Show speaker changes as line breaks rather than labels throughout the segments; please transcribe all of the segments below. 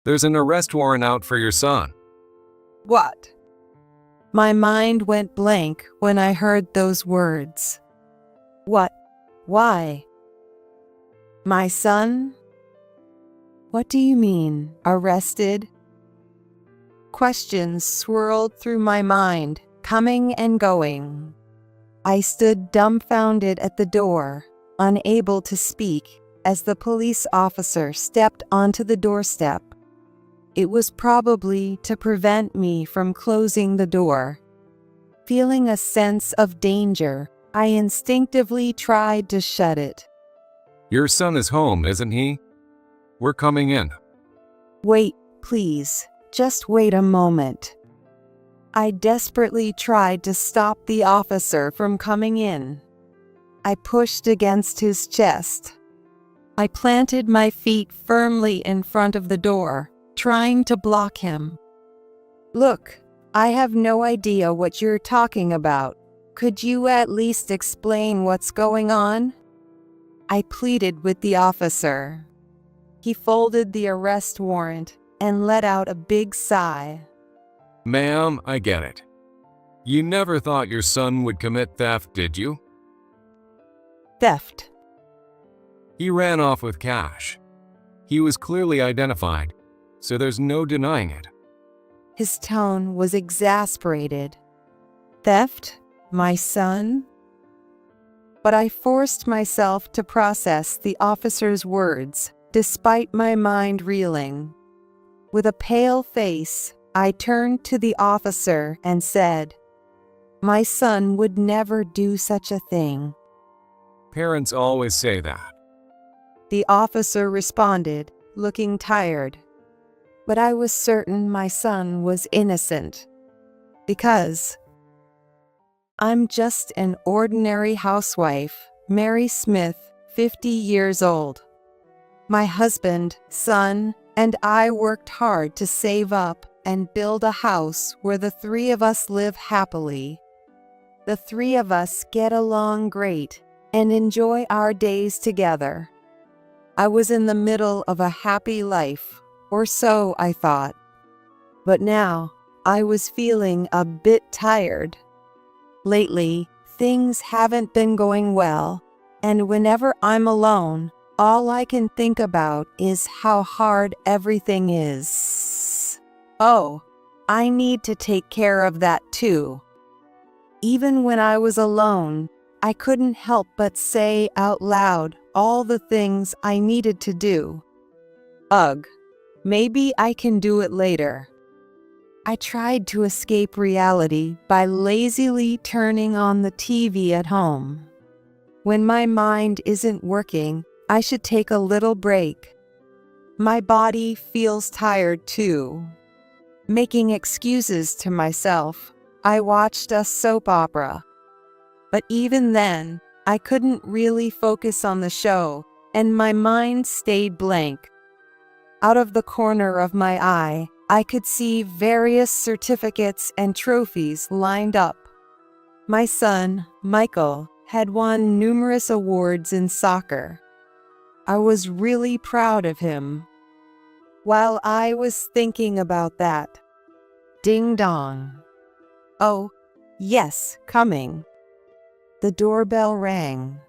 There's an arrest warrant out for your son.
What? My mind went blank when I heard those words. What? Why? My son? What do you mean, arrested? Questions swirled through my mind, coming and going. I stood dumbfounded at the door, unable to speak, as the police officer stepped onto the doorstep. It was probably to prevent me from closing the door. Feeling a sense of danger, I instinctively tried to shut it.
Your son is home, isn't he? We're coming in.
Wait, please, just wait a moment. I desperately tried to stop the officer from coming in. I pushed against his chest. I planted my feet firmly in front of the door, trying to block him. Look, I have no idea what you're talking about. Could you at least explain what's going on? I pleaded with the officer. He folded the arrest warrant and let out a big sigh.
Ma'am, I get it. You never thought your son would commit theft, did you?
Theft.
He ran off with cash. He was clearly identified, so there's no denying it.
His tone was exasperated. Theft? My son? But I forced myself to process the officer's words, despite my mind reeling. With a pale face, I turned to the officer and said, "My son would never do such a thing."
Parents always say that.
The officer responded, looking tired. But I was certain my son was innocent. Because I'm just an ordinary housewife, Mary Smith, 50 years old. My husband, son, and I worked hard to save up and build a house where the three of us live happily. The three of us get along great and enjoy our days together. I was in the middle of a happy life, or so I thought. But now, I was feeling a bit tired. Lately, things haven't been going well, and whenever I'm alone, all I can think about is how hard everything is. Oh, I need to take care of that too. Even when I was alone, I couldn't help but say out loud all the things I needed to do. Ugh, maybe I can do it later. I tried to escape reality by lazily turning on the TV at home. When my mind isn't working, I should take a little break. My body feels tired too. Making excuses to myself, I watched a soap opera. But even then, I couldn't really focus on the show, and my mind stayed blank. Out of the corner of my eye, I could see various certificates and trophies lined up. My son, Michael, had won numerous awards in soccer. I was really proud of him. While I was thinking about that, ding dong. Oh, yes, coming. The doorbell rang.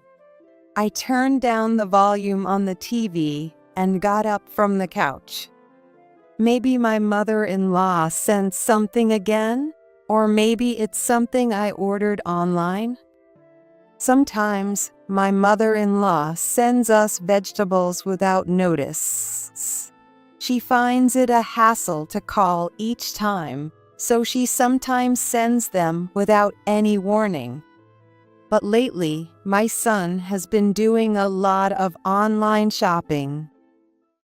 I turned down the volume on the TV and got up from the couch. Maybe my mother-in-law sent something again, or maybe it's something I ordered online. Sometimes my mother-in-law sends us vegetables without notice. She finds it a hassle to call each time, so she sometimes sends them without any warning. But lately, my son has been doing a lot of online shopping.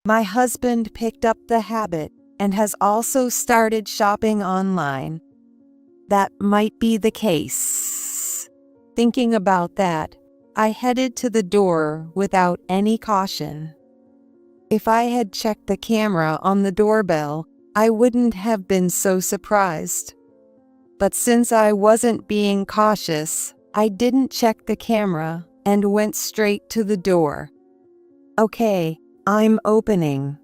My husband picked up the habit and has also started shopping online. That might be the case. Thinking about that, I headed to the door without any caution. If I had checked the camera on the doorbell, I wouldn't have been so surprised. But since I wasn't being cautious, I didn't check the camera and went straight to the door. Okay, I'm opening.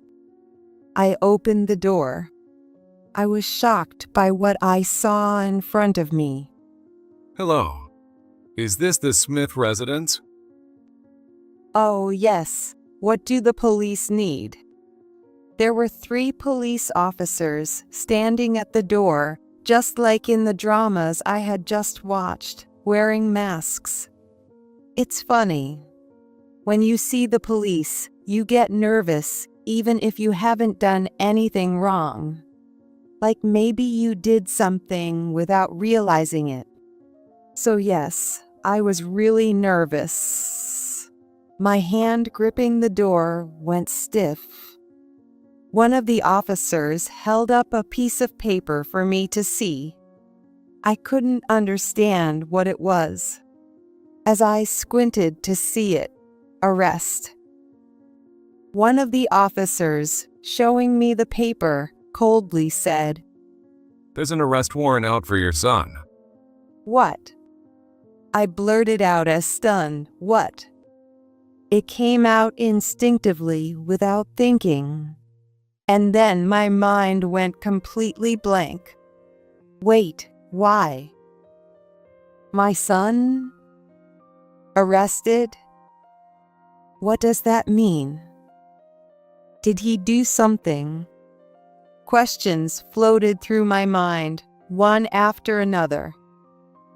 I opened the door. I was shocked by what I saw in front of me.
Hello. Is this the Smith residence?
Oh, yes. What do the police need? There were 3 police officers standing at the door, just like in the dramas I had just watched, wearing masks. It's funny. When you see the police, you get nervous, even if you haven't done anything wrong. Like maybe you did something without realizing it. So yes, I was really nervous. My hand gripping the door went stiff. One of the officers held up a piece of paper for me to see. I couldn't understand what it was. As I squinted to see it, arrest. One of the officers, showing me the paper, coldly said,
There's an arrest warrant out for your son.
"What?" I blurted out as stunned, "What?" It came out instinctively without thinking. And then my mind went completely blank. Wait, why? My son? Arrested? What does that mean? Did he do something? Questions floated through my mind, one after another.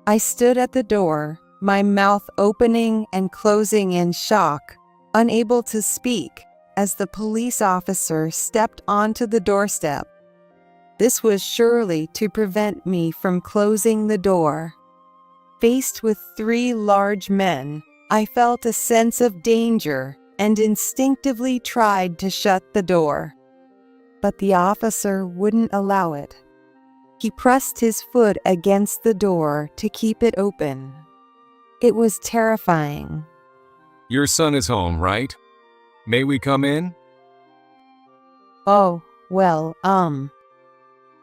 I stood at the door, my mouth opening and closing in shock, unable to speak, as the police officer stepped onto the doorstep. This was surely to prevent me from closing the door. Faced with 3 large men, I felt a sense of danger and instinctively tried to shut the door. But the officer wouldn't allow it. He pressed his foot against the door to keep it open. It was terrifying.
Your son is home, right? May we come in?
Oh, well,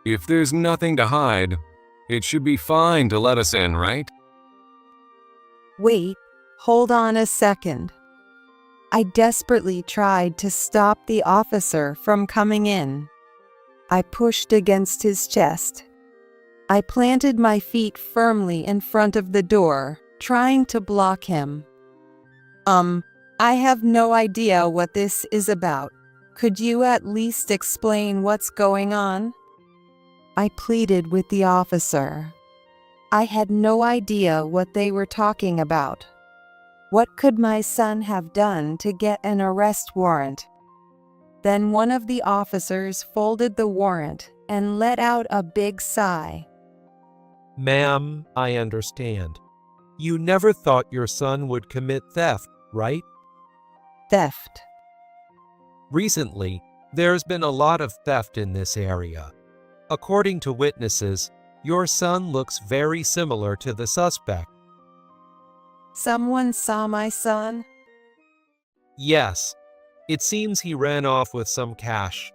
If there's nothing to hide, it should be fine to let us in, right?
Wait, hold on a second. I desperately tried to stop the officer from coming in. I pushed against his chest. I planted my feet firmly in front of the door, trying to block him. I have no idea what this is about. Could you at least explain what's going on? I pleaded with the officer. I had no idea what they were talking about. What could my son have done to get an arrest warrant? Then one of the officers folded the warrant and let out a big sigh.
Ma'am, I understand. You never thought your son would commit theft, right?
Theft.
Recently, there's been a lot of theft in this area. According to witnesses, your son looks very similar to the suspect.
Someone saw my son?
Yes, it seems he ran off with some cash.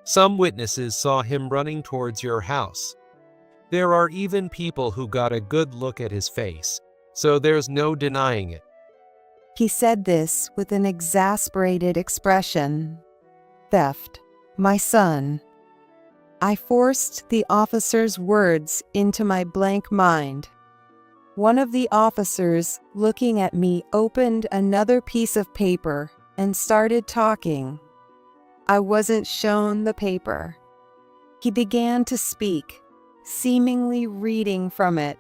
Some witnesses saw him running towards your house. There are even people who got a good look at his face, so there's no denying it.
He said this with an exasperated expression. Theft. My son. I forced the officer's words into my blank mind. One of the officers, looking at me, opened another piece of paper and started talking. I wasn't shown the paper. He began to speak, seemingly reading from it.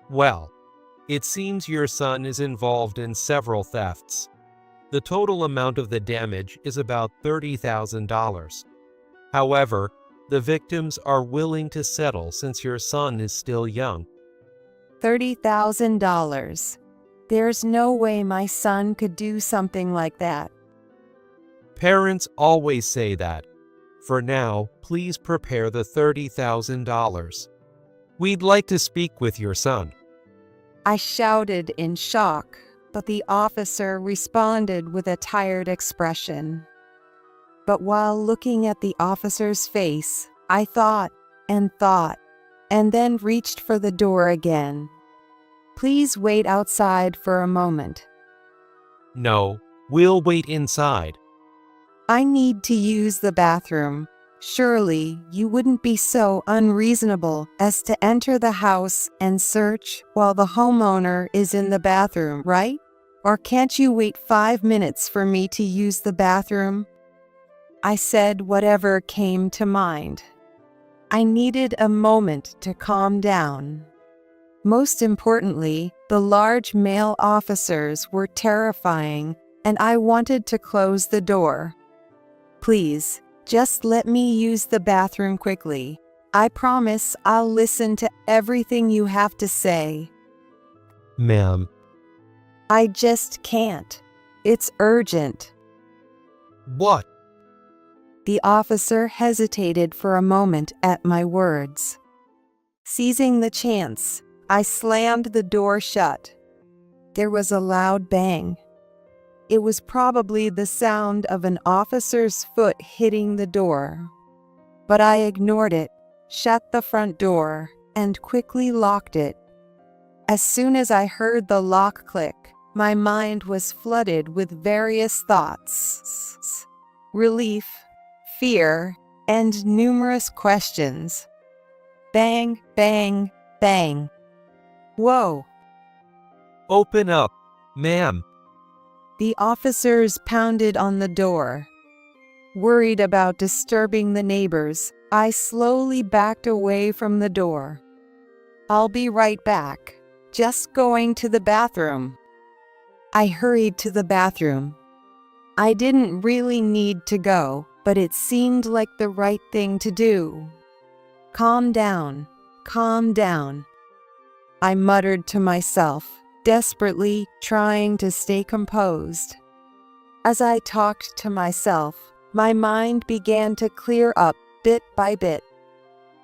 Well, it seems your son is involved in several thefts. The total amount of the damage is about $30,000. However, the victims are willing to settle since your son is still young.
$30,000. There's no way my son could do something like that.
Parents always say that. For now, please prepare the $30,000. We'd like to speak with your son.
I shouted in shock, but the officer responded with a tired expression. But while looking at the officer's face, I thought, and then reached for the door again. Please wait outside for a moment.
No, we'll wait inside.
I need to use the bathroom. Surely you wouldn't be so unreasonable as to enter the house and search while the homeowner is in the bathroom, right? Or can't you wait 5 minutes for me to use the bathroom? I said whatever came to mind. I needed a moment to calm down. Most importantly, the large male officers were terrifying, and I wanted to close the door. Please, just let me use the bathroom quickly. I promise I'll listen to everything you have to say.
Ma'am.
I just can't. It's urgent.
What?
The officer hesitated for a moment at my words. Seizing the chance, I slammed the door shut. There was a loud bang. It was probably the sound of an officer's foot hitting the door. But I ignored it, shut the front door, and quickly locked it. As soon as I heard the lock click, my mind was flooded with various thoughts. Relief, fear, and numerous questions. Bang, bang, bang. Whoa!
Open up, ma'am.
The officers pounded on the door. Worried about disturbing the neighbors, I slowly backed away from the door. I'll be right back. Just going to the bathroom. I hurried to the bathroom. I didn't really need to go, but it seemed like the right thing to do. Calm down, calm down. I muttered to myself, desperately trying to stay composed. As I talked to myself, my mind began to clear up bit by bit.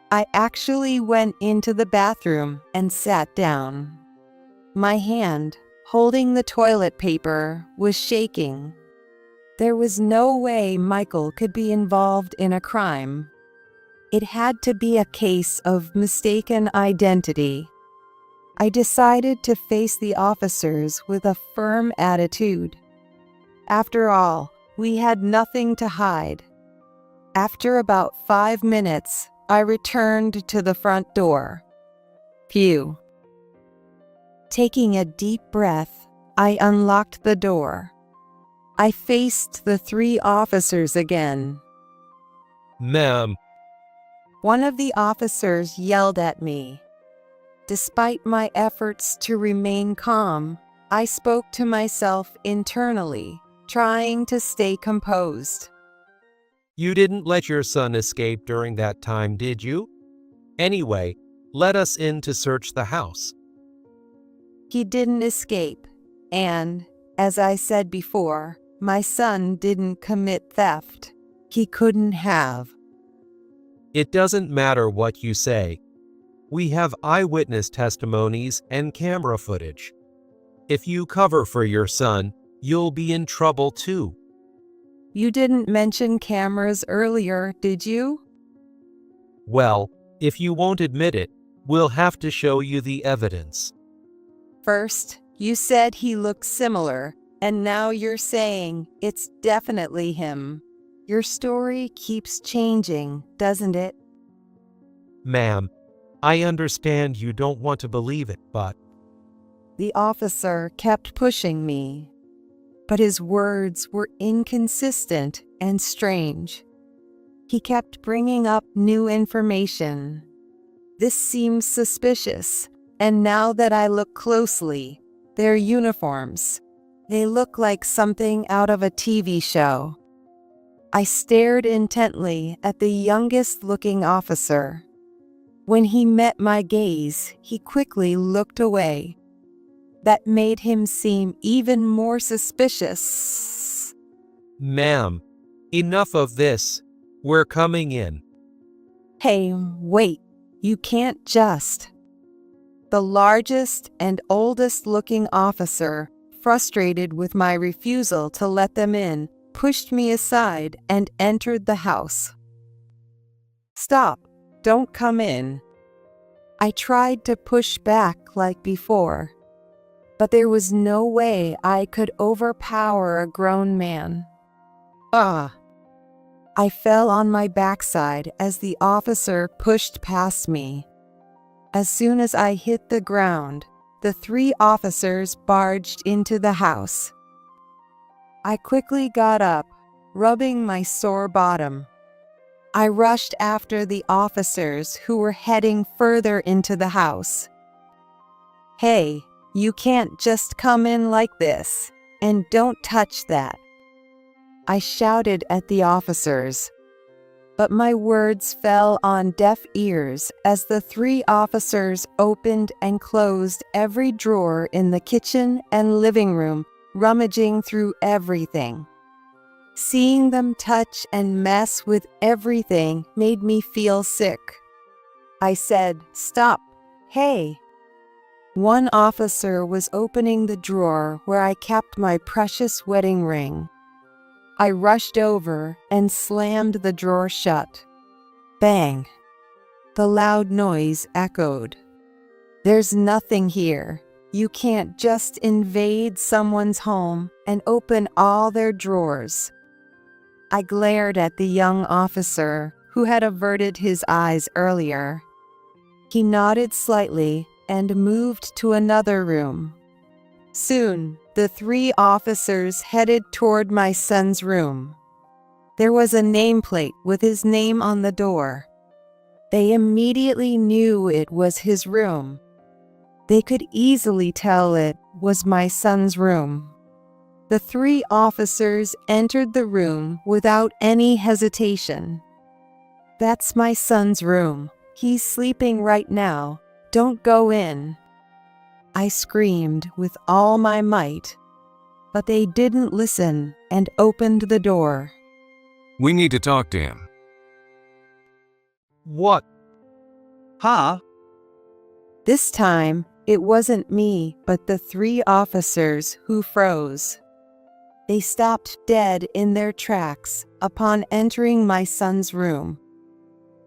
I actually went into the bathroom and sat down. My hand, holding the toilet paper, was shaking. There was no way Michael could be involved in a crime. It had to be a case of mistaken identity. I decided to face the officers with a firm attitude. After all, we had nothing to hide. After about 5 minutes, I returned to the front door. Phew. Taking a deep breath, I unlocked the door. I faced the 3 officers again.
Ma'am.
One of the officers yelled at me. Despite my efforts to remain calm, I spoke to myself internally, trying to stay composed.
You didn't let your son escape during that time, did you? Anyway, let us in to search the house.
He didn't escape, and, as I said before, my son didn't commit theft. He couldn't have.
It doesn't matter what you say. We have eyewitness testimonies and camera footage. If you cover for your son, you'll be in trouble too.
You didn't mention cameras earlier, did you?
Well, if you won't admit it, we'll have to show you the evidence.
First, you said he looked similar, and now you're saying it's definitely him. Your story keeps changing, doesn't it?
Ma'am, I understand you don't want to believe it, but
The officer kept pushing me, but his words were inconsistent and strange. He kept bringing up new information. This seems suspicious, and now that I look closely, their uniforms, they look like something out of a TV show. I stared intently at the youngest-looking officer. When he met my gaze, he quickly looked away. That made him seem even more suspicious.
ma'am, enough of this. We're coming in.
Hey, wait, you can't just. The largest and oldest-looking officer, frustrated with my refusal to let them in, pushed me aside and entered the house. Stop, don't come in. I tried to push back like before, but there was no way I could overpower a grown man. Ah, I fell on my backside as the officer pushed past me. As soon as I hit the ground, the 3 officers barged into the house. I quickly got up, rubbing my sore bottom. I rushed after the officers who were heading further into the house. "Hey, you can't just come in like this, and don't touch that," I shouted at the officers. But my words fell on deaf ears as the 3 officers opened and closed every drawer in the kitchen and living room, rummaging through everything. Seeing them touch and mess with everything made me feel sick. I said, "Stop, hey." One officer was opening the drawer where I kept my precious wedding ring. I rushed over and slammed the drawer shut. Bang! The loud noise echoed. "There's nothing here. You can't just invade someone's home and open all their drawers." I glared at the young officer who had averted his eyes earlier. He nodded slightly and moved to another room. Soon, the 3 officers headed toward my son's room. There was a nameplate with his name on the door. They immediately knew it was his room. They could easily tell it was my son's room. The 3 officers entered the room without any hesitation. "That's my son's room. He's sleeping right now. Don't go in," I screamed with all my might. But they didn't listen and opened the door.
We need to talk to him.
What?
Huh?
This time, it wasn't me, but the 3 officers who froze. They stopped dead in their tracks upon entering my son's room.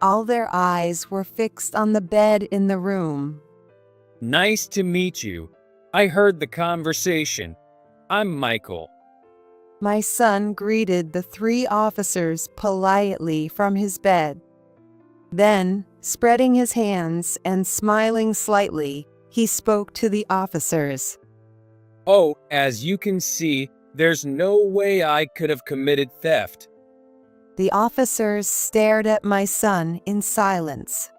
All their eyes were fixed on the bed in the room.
"Nice to meet you. I heard the conversation. I'm Michael."
My son greeted the 3 officers politely from his bed. Then, spreading his hands and smiling slightly, he spoke to the officers.
"Oh, as you can see, there's no way I could have committed theft."
The officers stared at my son in silence.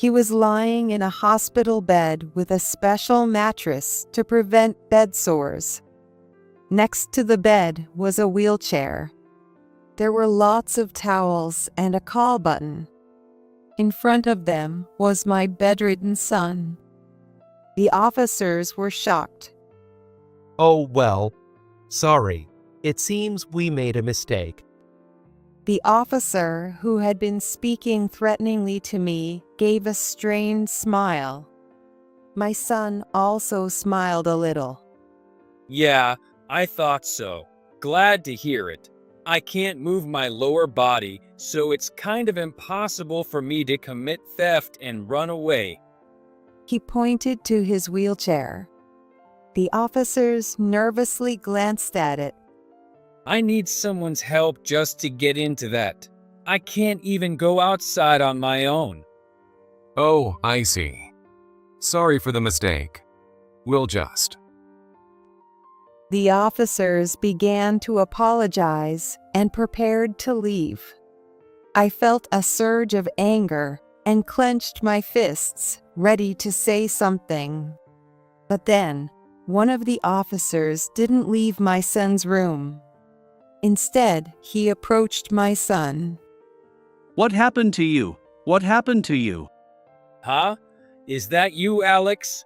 He was lying in a hospital bed with a special mattress to prevent bed sores. Next to the bed was a wheelchair. There were lots of towels and a call button. In front of them was my bedridden son. The officers were shocked.
Oh well. Sorry. It seems we made a mistake.
The officer who had been speaking threateningly to me gave a strained smile. My son also smiled a little.
"Yeah, I thought so. Glad to hear it. I can't move my lower body, so it's kind of impossible for me to commit theft and run away."
He pointed to his wheelchair. The officers nervously glanced at it.
"I need someone's help just to get into that. I can't even go outside on my own."
Oh, I see. Sorry for the mistake. We'll just.
The officers began to apologize and prepared to leave. I felt a surge of anger and clenched my fists, ready to say something. But then, one of the officers didn't leave my son's room. Instead, he approached my son.
What happened to you? What happened to you?
"Huh? Is that you, Alex?"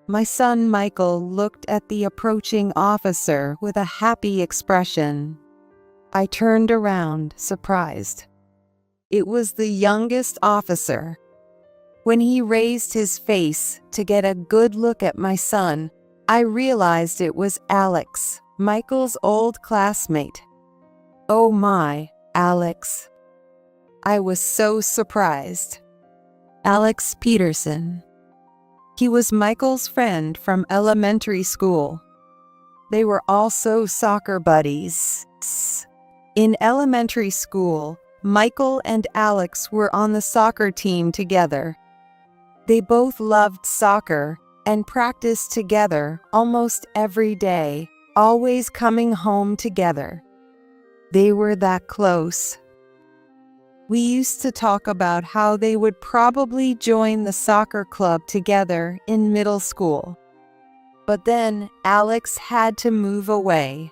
My son Michael looked at the approaching officer with a happy expression. I turned around, surprised. It was the youngest officer. When he raised his face to get a good look at my son, I realized it was Alex, Michael's old classmate. "Oh my, Alex." I was so surprised. Alex Peterson. He was Michael's friend from elementary school. They were also soccer buddies. In elementary school, Michael and Alex were on the soccer team together. They both loved soccer and practiced together almost every day, always coming home together. They were that close. We used to talk about how they would probably join the soccer club together in middle school. But then Alex had to move away.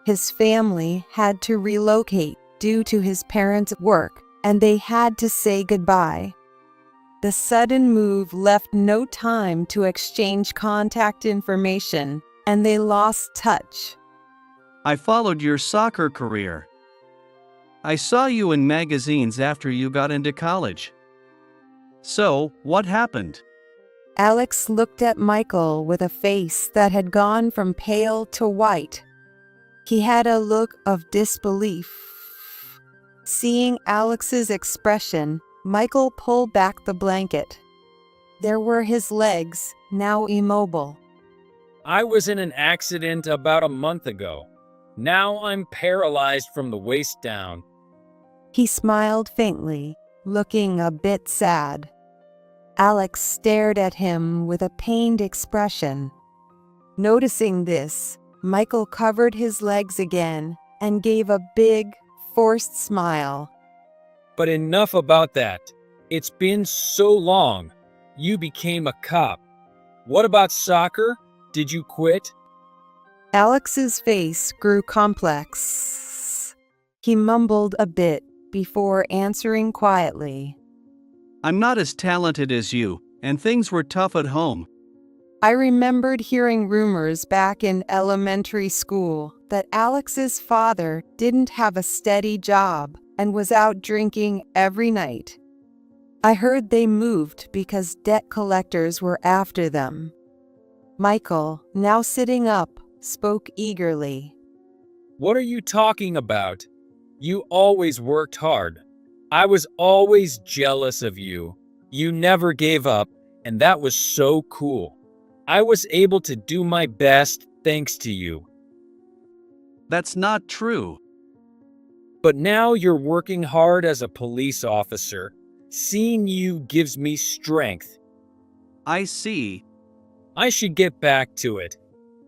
His family had to relocate due to his parents' work, and they had to say goodbye. The sudden move left no time to exchange contact information, and they lost touch.
I followed your soccer career. I saw you in magazines after you got into college. So, what happened?
Alex looked at Michael with a face that had gone from pale to white. He had a look of disbelief. Seeing Alex's expression, Michael pulled back the blanket. There were his legs, now immobile.
I was in an accident about a month ago. Now I'm paralyzed from the waist down.
He smiled faintly, looking a bit sad. Alex stared at him with a pained expression. Noticing this, Michael covered his legs again and gave a big, forced smile.
But enough about that. It's been so long. You became a cop. What about soccer? Did you quit?
Alex's face grew complex. He mumbled a bit before answering quietly.
I'm not as talented as you, and things were tough at home.
I remembered hearing rumors back in elementary school that Alex's father didn't have a steady job and was out drinking every night. I heard they moved because debt collectors were after them. Michael, now sitting up, spoke eagerly.
What are you talking about? You always worked hard. I was always jealous of you. You never gave up, and that was so cool. I was able to do my best thanks to you.
That's not true.
But now you're working hard as a police officer. Seeing you gives me strength.
I see.
I should get back to it.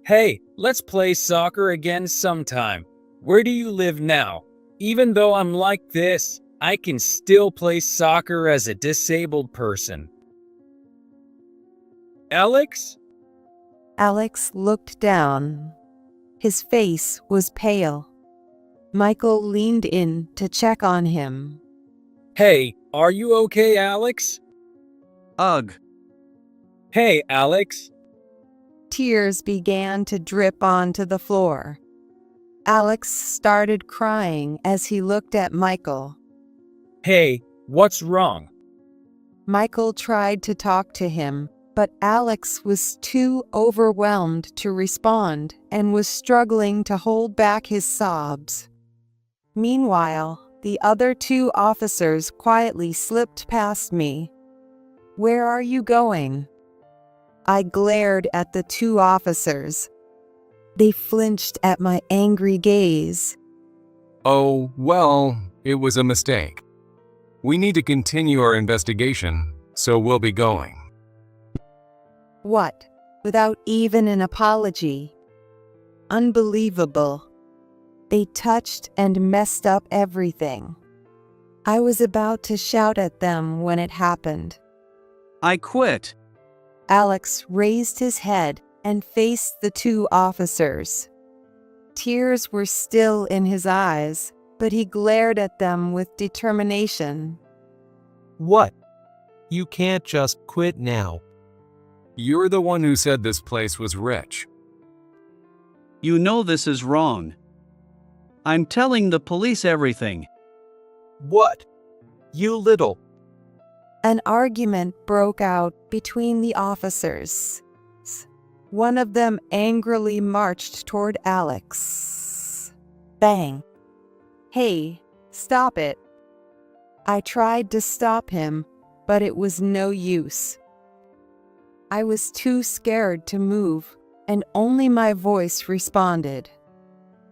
Hey, let's play soccer again sometime. Where do you live now? Even though I'm like this, I can still play soccer as a disabled person. Alex?
Alex looked down. His face was pale. Michael leaned in to check on him.
Hey, are you okay, Alex?
Ugh.
Hey, Alex.
Tears began to drip onto the floor. Alex started crying as he looked at Michael.
Hey, what's wrong?
Michael tried to talk to him, but Alex was too overwhelmed to respond and was struggling to hold back his sobs. Meanwhile, the other two officers quietly slipped past me. Where are you going? I glared at the two officers. They flinched at my angry gaze.
Oh, well, it was a mistake. We need to continue our investigation, so we'll be going.
What? Without even an apology. Unbelievable. They touched and messed up everything. I was about to shout at them when it happened.
I quit.
Alex raised his head and faced the two officers. Tears were still in his eyes, but he glared at them with determination.
What? You can't just quit now.
You're the one who said this place was rich.
You know this is wrong. I'm telling the police everything.
What? You little.
An argument broke out between the officers. One of them angrily marched toward Alex. Bang. Hey, stop it. I tried to stop him, but it was no use. I was too scared to move, and only my voice responded.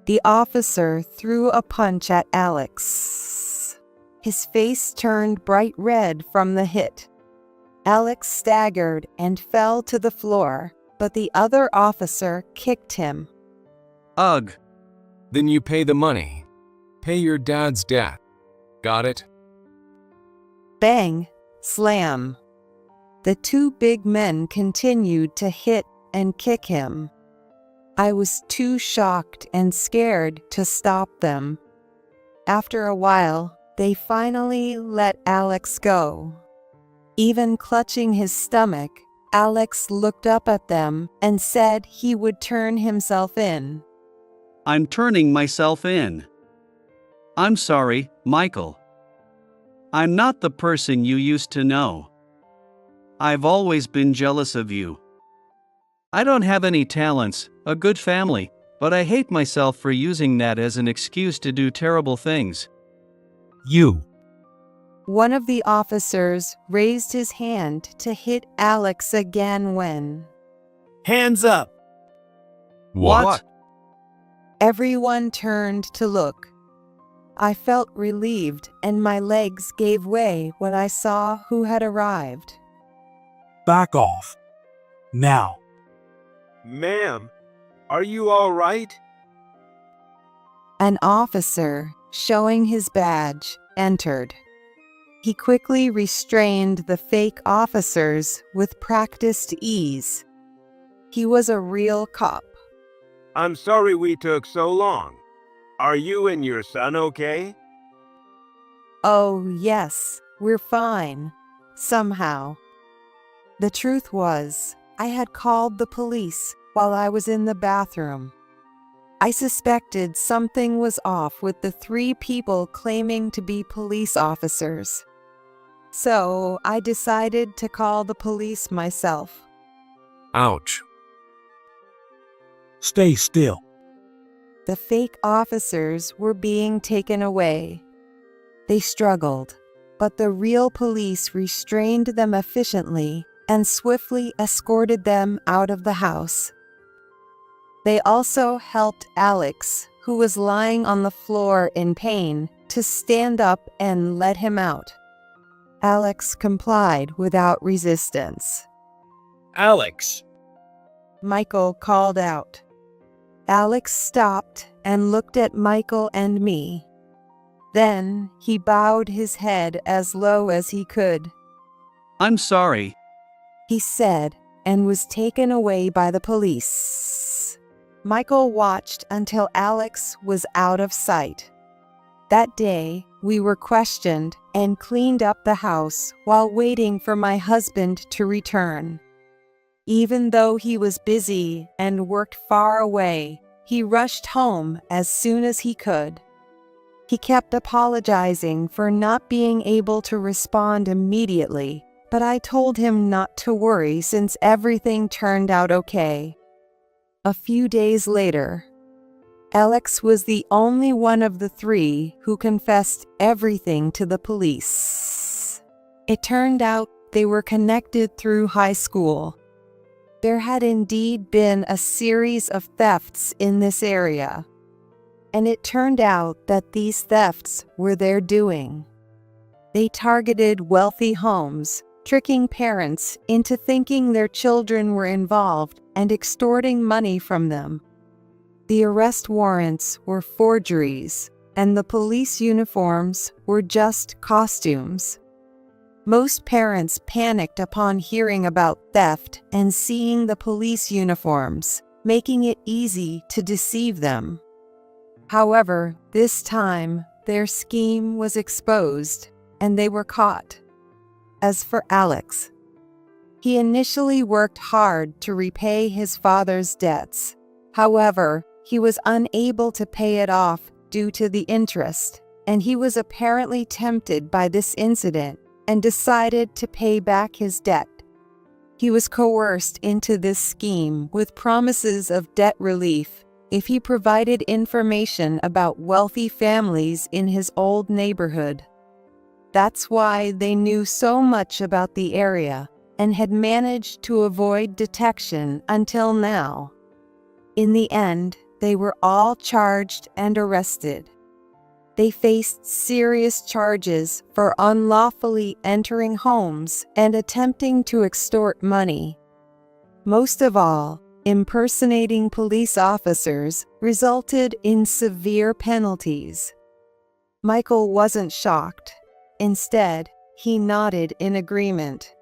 The officer threw a punch at Alex. His face turned bright red from the hit. Alex staggered and fell to the floor, but the other officer kicked him.
Ugh.
Then you pay the money. Pay your dad's debt. Got it?
Bang! Slam! The two big men continued to hit and kick him. I was too shocked and scared to stop them. After a while, they finally let Alex go. Even clutching his stomach, Alex looked up at them and said he would turn himself in.
I'm turning myself in. I'm sorry, Michael. I'm not the person you used to know. I've always been jealous of you. I don't have any talents, a good family, but I hate myself for using that as an excuse to do terrible things.
You.
One of the officers raised his hand to hit Alex again when
Hands up!
What?
everyone turned to look. I felt relieved and my legs gave way when I saw who had arrived.
Back off. Now.
Ma'am, are you all right?
An officer, showing his badge, entered. He quickly restrained the fake officers with practiced ease. He was a real cop.
I'm sorry we took so long. Are you and your son okay?
Oh, yes, we're fine. Somehow. The truth was, I had called the police while I was in the bathroom. I suspected something was off with the 3 people claiming to be police officers. So I decided to call the police myself.
Ouch.
Stay still.
The fake officers were being taken away. They struggled, but the real police restrained them efficiently and swiftly escorted them out of the house. They also helped Alex, who was lying on the floor in pain, to stand up and let him out. Alex complied without resistance.
Alex,
Michael called out. Alex stopped and looked at Michael and me. Then he bowed his head as low as he could.
I'm sorry.
He said, and was taken away by the police. Michael watched until Alex was out of sight. That day, we were questioned and cleaned up the house while waiting for my husband to return. Even though he was busy and worked far away, he rushed home as soon as he could. He kept apologizing for not being able to respond immediately, but I told him not to worry since everything turned out okay. A few days later, Alex was the only one of the 3 who confessed everything to the police. It turned out they were connected through high school. There had indeed been a series of thefts in this area, and it turned out that these thefts were their doing. They targeted wealthy homes, tricking parents into thinking their children were involved and extorting money from them. The arrest warrants were forgeries, and the police uniforms were just costumes. Most parents panicked upon hearing about theft and seeing the police uniforms, making it easy to deceive them. However, this time, their scheme was exposed, and they were caught. As for Alex, he initially worked hard to repay his father's debts. However, he was unable to pay it off due to the interest, and he was apparently tempted by this incident and decided to pay back his debt. He was coerced into this scheme with promises of debt relief if he provided information about wealthy families in his old neighborhood. That's why they knew so much about the area and had managed to avoid detection until now. In the end, they were all charged and arrested. They faced serious charges for unlawfully entering homes and attempting to extort money. Most of all, impersonating police officers resulted in severe penalties. Michael wasn't shocked. Instead, he nodded in agreement.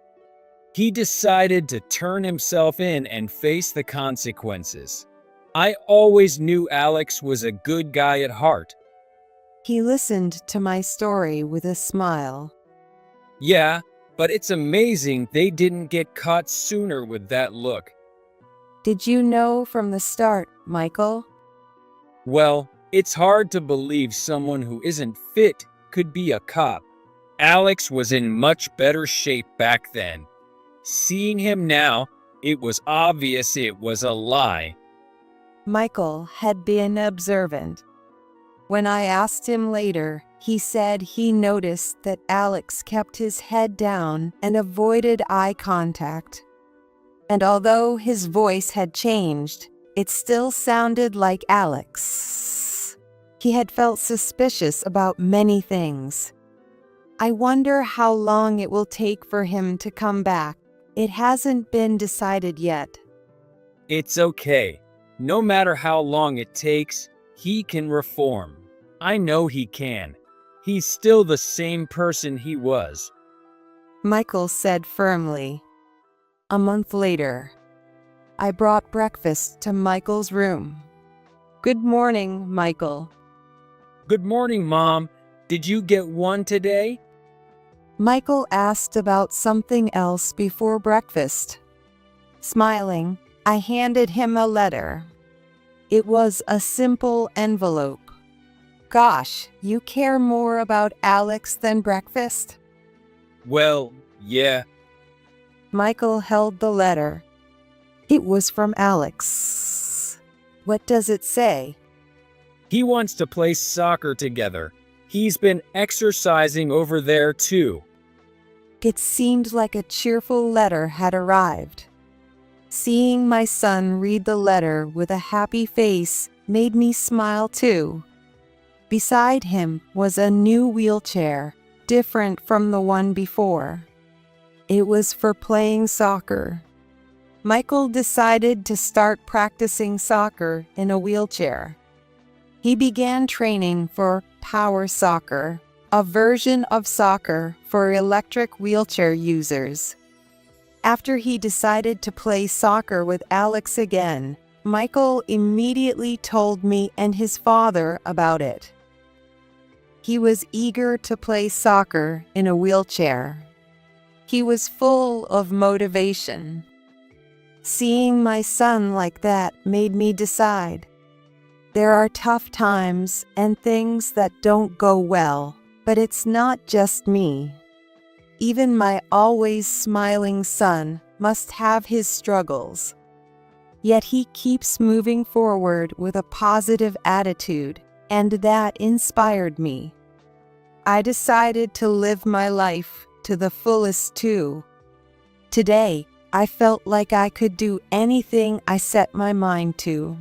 He decided to turn himself in and face the consequences. I always knew Alex was a good guy at heart.
He listened to my story with a smile.
Yeah, but it's amazing they didn't get caught sooner with that look.
Did you know from the start, Michael?
Well, it's hard to believe someone who isn't fit could be a cop. Alex was in much better shape back then. Seeing him now, it was obvious it was a lie.
Michael had been observant. When I asked him later, he said he noticed that Alex kept his head down and avoided eye contact. And although his voice had changed, it still sounded like Alex. He had felt suspicious about many things. I wonder how long it will take for him to come back. It hasn't been decided yet.
It's okay. No matter how long it takes, he can reform. I know he can. He's still the same person he was.
Michael said firmly. A month later, I brought breakfast to Michael's room. Good morning, Michael.
Good morning, Mom. Did you get one today?
Michael asked about something else before breakfast. Smiling, I handed him a letter. It was a simple envelope. Gosh, you care more about Alex than breakfast?
Well, yeah.
Michael held the letter. It was from Alex. What does it say?
He wants to play soccer together. He's been exercising over there too.
It seemed like a cheerful letter had arrived. Seeing my son read the letter with a happy face made me smile too. Beside him was a new wheelchair, different from the one before. It was for playing soccer. Michael decided to start practicing soccer in a wheelchair. He began training for power soccer, a version of soccer for electric wheelchair users. After he decided to play soccer with Alex again, Michael immediately told me and his father about it. He was eager to play soccer in a wheelchair. He was full of motivation. Seeing my son like that made me decide. There are tough times and things that don't go well, but it's not just me. Even my always smiling son must have his struggles. Yet he keeps moving forward with a positive attitude, and that inspired me. I decided to live my life to the fullest too. Today, I felt like I could do anything I set my mind to.